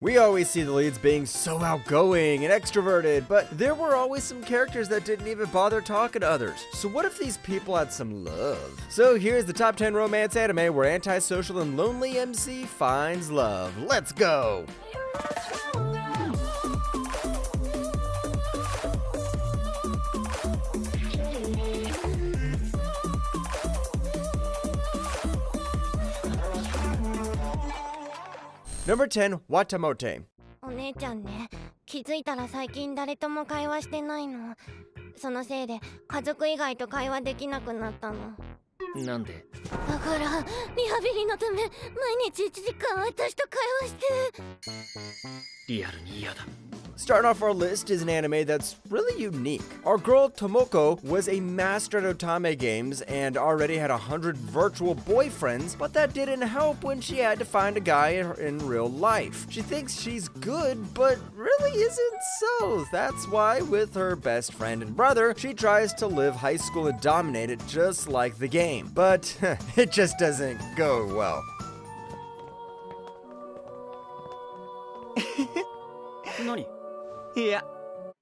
We always see the leads being so outgoing and extroverted, but there were always some characters that didn't even bother talking to others. So what if these people had some love? So here's the top 10 romance anime where antisocial and lonely MC finds love. Let's go! Number 10, Watamote. お姉ちゃんね、気づいたら最近誰とも会話してないの。そのせいで家族以外と会話できなくなったの。なんで？だからリハビリのため毎日1時間私と会話して。リアルに嫌だ。Starting off our list is an anime that's really unique. Our girl Tomoko was a master at otame games and already had 100 virtual boyfriends, but that didn't help when she had to find a guy in real life. She thinks she's good, but really isn't so. That's why, with her best friend and brother, she tries to live high school and dominate it just like the game. But it just doesn't go well. 何？いや、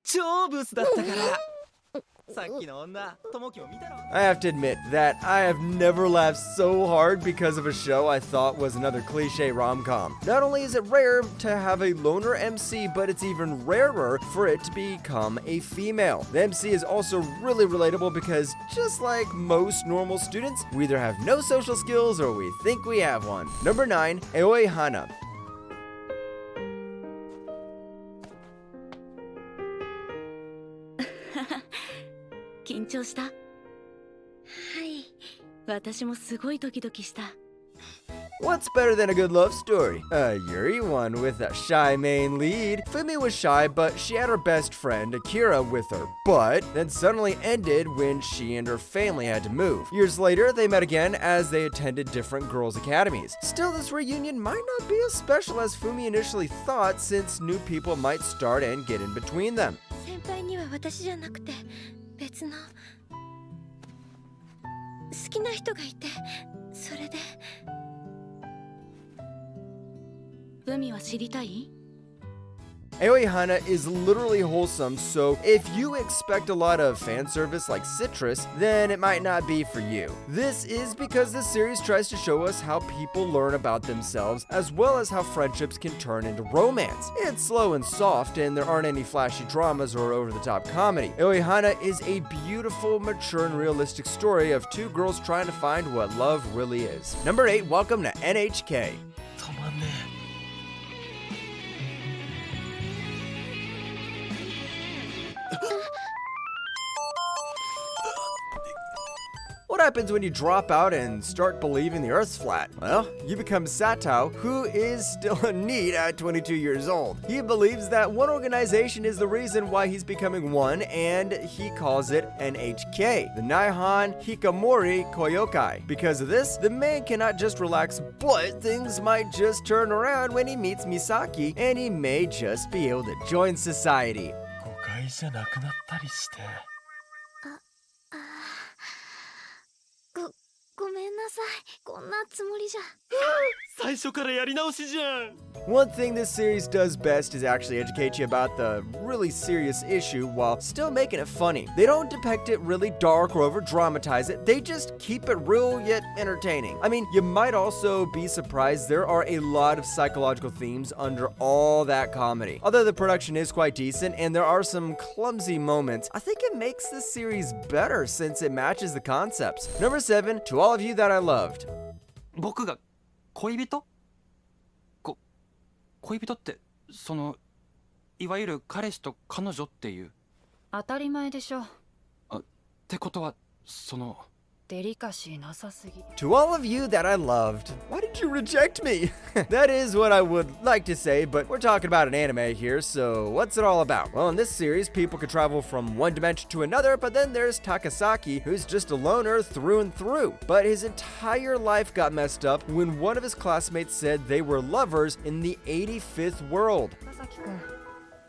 超ブスだったから。さっきの女、友樹も見たろ。I have to admit that I have never laughed so hard because of a show I thought was another cliche rom-com. Not only is it rare to have a loner MC, but it's even rarer for it to become a female. The MC is also really relatable because just like most normal students, we either have no social skills or we think we have one. Number 9, Aoi Hana. 緊張した？はい。私もすごいドキドキした。What's better than a good love story? A Yuri one with a shy main lead. Fumi was shy, but she had her best friend, Akira, with her. But then suddenly ended when she and her family had to move. Years later, they met again as they attended different girls' academies. Still, this reunion might not be as special as Fumi initially thought, since new people might start and get in between them. 先輩には私じゃなくて別の好きな人がいて、それで。海は知りたい？ Aoi Hana is literally wholesome, so if you expect a lot of fan service like Citrus, then it might not be for you. This is because the series tries to show us how people learn about themselves, as well as how friendships can turn into romance. It's slow and soft, and there aren't any flashy dramas or over-the-top comedy. Aoi Hana is a beautiful, mature, and realistic story of two girls trying to find what love really is. Number 8, welcome to NHK. 止まんねえ。What happens when you drop out and start believing the Earth's flat? Well, you become Sato, who is still a NEET at 22 years old. He believes that one organization is the reason why he's becoming one, and he calls it NHK, the Nihon Hikomori Koyokai. Because of this, the man cannot just relax, but things might just turn around when he meets Misaki, and he may just be able to join society. 誤解じゃなくなったりして。ごめんなさい。こんなつもりじゃ。最初からやり直しじゃん。One thing this series does best is actually educate you about the really serious issue while still making it funny. They don't depict it really dark or over dramatize it, they just keep it real yet entertaining. I mean, you might also be surprised there are a lot of psychological themes under all that comedy. Although the production is quite decent and there are some clumsy moments, I think it makes this series better since it matches the concepts. Number 7, To All of You That I Loved. 僕が恋人？恋人ってそのいわゆる彼氏と彼女っていう。当たり前でしょ。ってことはその。デリカシーなさすぎ。 To all of you that I loved. Why did you reject me? That is what I would like to say, but we're talking about an anime here, so what's it all about? Well, in this series, people could travel from one dimension to another, but then there's Takasaki, who's just a loner through and through. But his entire life got messed up when one of his classmates said they were lovers in the 85th world. 高崎くん、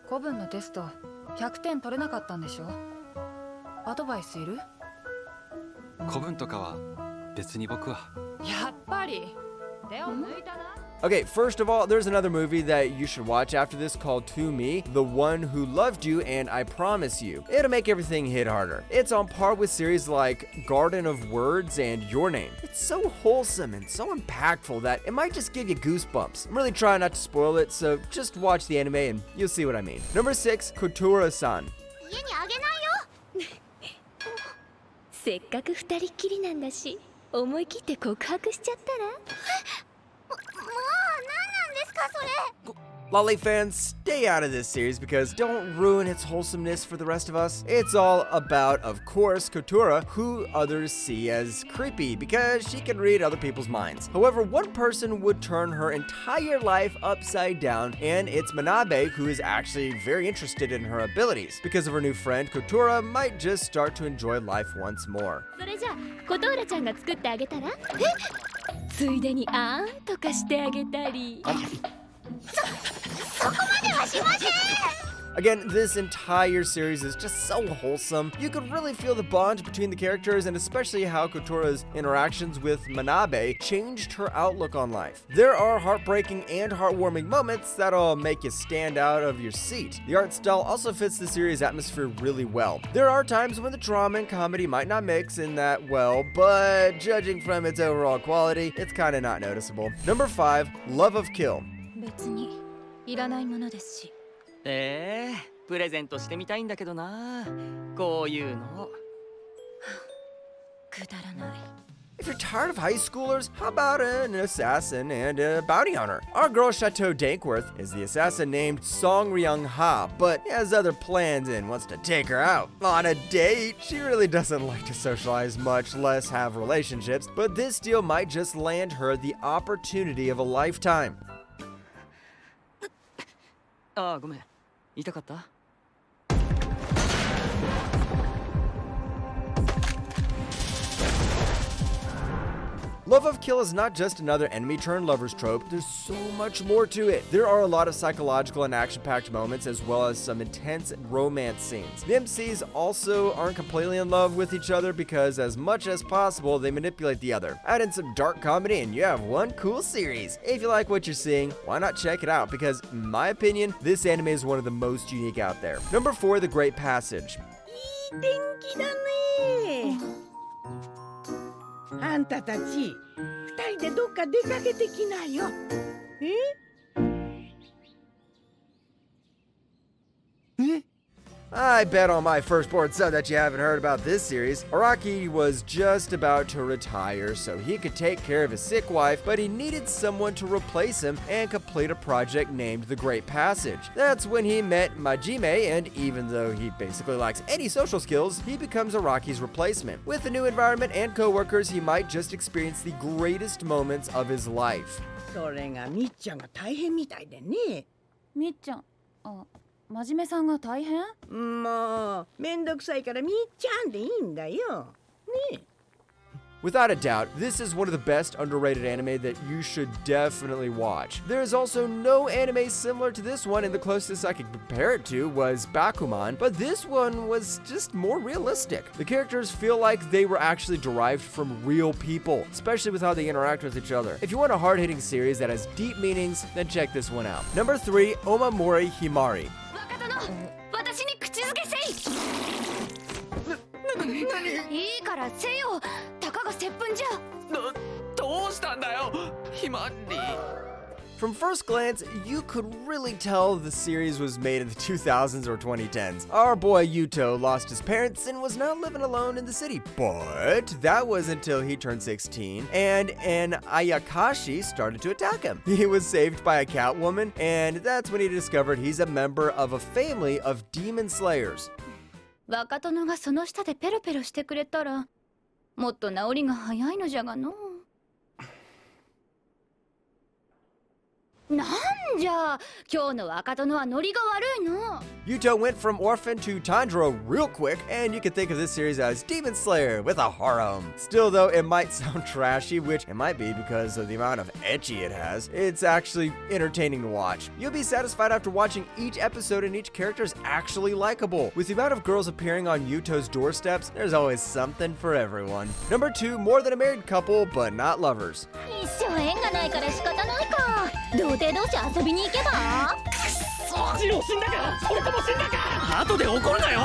古文のテスト100点取れなかったんでしょ？アドバイスいる？古文とかは別に僕は。やっぱり手を抜いたな。Okay, first of all, there's another movie that you should watch after this called To Me, The One Who Loved You and I Promise You. It'll make everything hit harder. It's on par with series like Garden of Words and Your Name. It's so wholesome and so impactful that it might just give you goosebumps. I'm really trying not to spoil it, so just watch the anime and you'll see what I mean. Number 6, Kotura-san. 家にあげないよ。せっかく二人っきりなんだし、思い切って告白しちゃったら？もう何なんですかそれ。 Lolly fans, stay out of this series because don't ruin its wholesomeness for the rest of us. It's all about, of course, Kotura, who others see as creepy because she can read other people's minds. However, one person would turn her entire life upside down, and it's Manabe, who is actually very interested in her abilities. Because of her new friend, Kotura might just start to enjoy life once more. それじゃあ、琴浦ちゃんが作ってあげたら？ついでにあーんとかしてあげたり。そこまではしません。 Again, this entire series is just so wholesome. You could really feel the bond between the characters and especially how Kotura's interactions with Manabe changed her outlook on life. There are heartbreaking and heartwarming moments that'll make you stand out of your seat. The art style also fits the series' atmosphere really well. There are times when the drama and comedy might not mix in that well, but judging from its overall quality, it's kinda not noticeable. Number 5, Love of Kill. 別にいらないものですし。プレゼントしてみたいんだけどな。こういうの。くだらない。 If you're tired of high schoolers, how about an assassin and a bounty hunter? Our girl Chateau Dankworth is the assassin named Song Ryung-ha, but has other plans and wants to take her out on a date. She really doesn't like to socialize, much less have relationships, but this deal might just land her the opportunity of a lifetime. ああ、ごめん。痛かったLove of Kill is not just another enemy-turned-lovers trope, there's so much more to it. There are a lot of psychological and action-packed moments as well as some intense romance scenes. The MCs also aren't completely in love with each other because as much as possible they manipulate the other. Add in some dark comedy and you have one cool series. If you like what you're seeing, why not check it out because in my opinion, this anime is one of the most unique out there. Number 4, The Great Passage. いい天気だね。あんたたち、二人でどっか出かけてきなよ。I bet on my firstborn son that you haven't heard about this series. Araki was just about to retire so he could take care of his sick wife, but he needed someone to replace him and complete a project named The Great Passage. That's when he met Majime, and even though he basically lacks any social skills, he becomes Araki's replacement. With a new environment and co-workers, he might just experience the greatest moments of his life. それがみっちゃんが大変みたいでね。みっちゃん、あ、真面目さんが大変？もうめんどくさいからみっちゃんでいいんだよ。ね。 Without a doubt, this is one of the best underrated anime that you should definitely watch. There is also no anime similar to this one, and the closest I could compare it to was Bakuman, but this one was just more realistic. The characters feel like they were actually derived from real people, especially with how they interact with each other. If you want a hard-hitting series that has deep meanings, then check this one out. Number 3, Omamori Himari. 若殿、私に口づけせい。いいからせよ。たかが接吻じゃ。どうしたんだよ、ひまり。 From first glance, you could really tell the series was made in the 2000s or 2010s. Our boy Yuto lost his parents and was now living alone in the city. But that was until he turned 16 and an Ayakashi started to attack him. He was saved by a cat woman, and that's when he discovered he's a member of a family of demon slayers. 若殿がその下でペロペロしてくれたら、もっと治りが早いのじゃがの。なんじゃ今日の若殿はノリが悪いの。 Yuto went from orphan to Tundra real quick, and you can think of this series as Demon Slayer with a harem. Still though, it might sound trashy, which it might be because of the amount of ecchi it has. It's actually entertaining to watch. You'll be satisfied after watching each episode, and each character is actually likable. With the amount of girls appearing on Yuto's doorsteps, there's always something for everyone. Number 2, more than a married couple, but not lovers. 一生縁がないから仕方ないか。童貞同士遊びに行けば。ジロー死んだか俺とも死んだか後で怒るなよ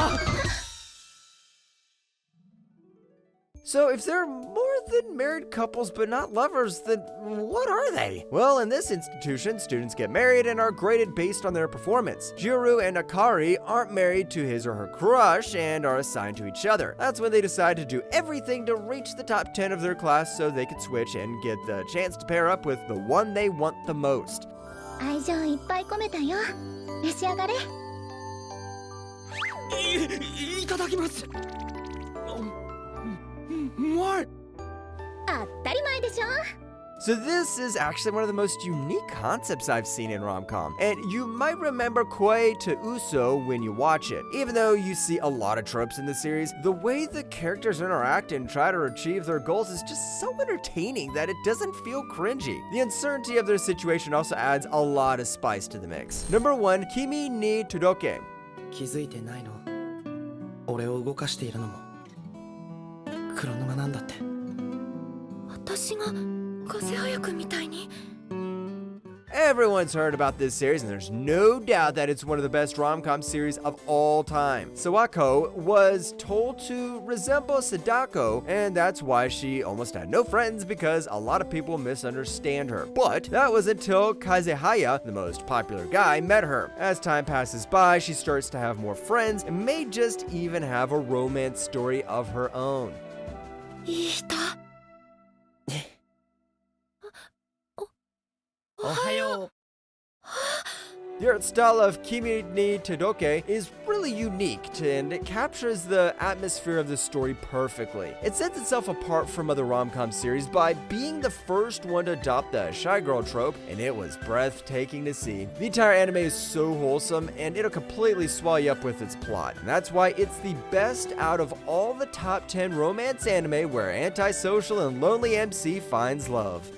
So if they're more than married couples but not lovers, then what are they? Well, in this institution, students get married and are graded based on their performance. Jiro and Akari aren't married to his or her crush and are assigned to each other. That's when they decide to do everything to reach the top 10 of their class so they can switch and get the chance to pair up with the one they want the most. 愛情いっぱい込めたよ。召し上がれ。いただきますまい当たり前でしょ。 So this is actually one of the most unique concepts I've seen in rom-com, and you might remember Koi to Uso when you watch it. Even though you see a lot of tropes in the series, the way the characters interact and try to achieve their goals is just so entertaining that it doesn't feel cringy. The uncertainty of their situation also adds a lot of spice to the mix. Number 1, Kimi ni Todoke. 気づいてないの俺を動かしているのも黒沼なんだって私が風早くみたいに。 Everyone's heard about this series, and there's no doubt that it's one of the best rom-com series of all time. Sawako was told to resemble Sadako, and that's why she almost had no friends because a lot of people misunderstand her. But that was until Kazehaya, the most popular guy, met her. As time passes by, she starts to have more friends and may just even have a romance story of her own. いい人。おはよう The art style of Kimi ni Todoke is really unique, and it captures the atmosphere of the story perfectly. It sets itself apart from other rom-com series by being the first one to adopt the shy girl trope, and it was breathtaking to see. The entire anime is so wholesome, and it'll completely swallow you up with its plot. And that's why it's the best out of all the top 10 romance anime where Antisocial and Lonely MC finds love.